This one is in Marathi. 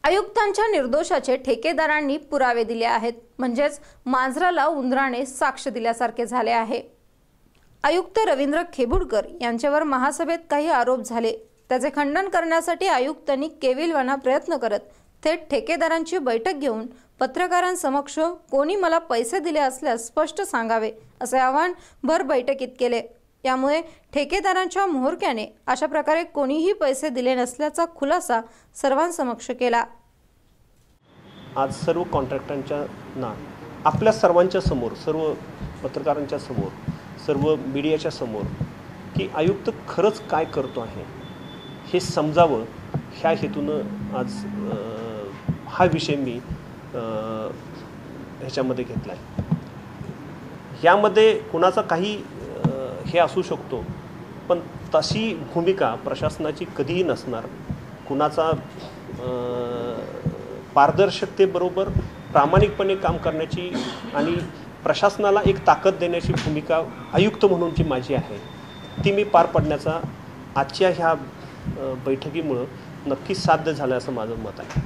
आयुक्तांच्या निर्दोषाचे ठेकेदारांनी पुरावे दिले आहेत, म्हणजेच मांजराला उंदराने साक्ष दिल्यासारखे झाले आहे। आयुक्त रवींद्र खेबुडकर यांच्यावर महासभेत काही आरोप झाले, त्याचे खंडन करण्यासाठी आयुक्तांनी केविलवाणा प्रयत्न करत थेट ठेकेदारांची बैठक घेऊन पत्रकारांसमक्ष कोणी मला पैसे दिले असल्यास स्पष्ट सांगावे असे आवाहन भर बैठकीत केले। यामुळे ठेकेदारांच्या म्होरक्याने अशा प्रकारे कोणीही पैसे दिले नसल्याचा खुलासा सर्वांसमक्ष केला। आज सर्व कॉन्ट्रॅक्टरांच्या आपल्या सर्वांच्या समोर, सर्व पत्रकारांच्या समोर, सर्व मीडियाच्या समोर की आयुक्त खरंच काय करतो आहे हे समजावं, ह्या हेतून आज हा विषय मी ह्याच्यामध्ये घेतला आहे। यामध्ये कुणाचा काही हे असू शकतो, पण तशी भूमिका प्रशासनाची कधीही नसणार। कुणाचा पारदर्शकतेबरोबर प्रामाणिकपणे काम करण्याची आणि प्रशासनाला एक ताकद देण्याची भूमिका आयुक्त म्हणून जी माझी आहे ती मी पार पाडण्याचा आजच्या ह्या बैठकीमुळे नक्कीच साध्य झालं असं माझं मत आहे।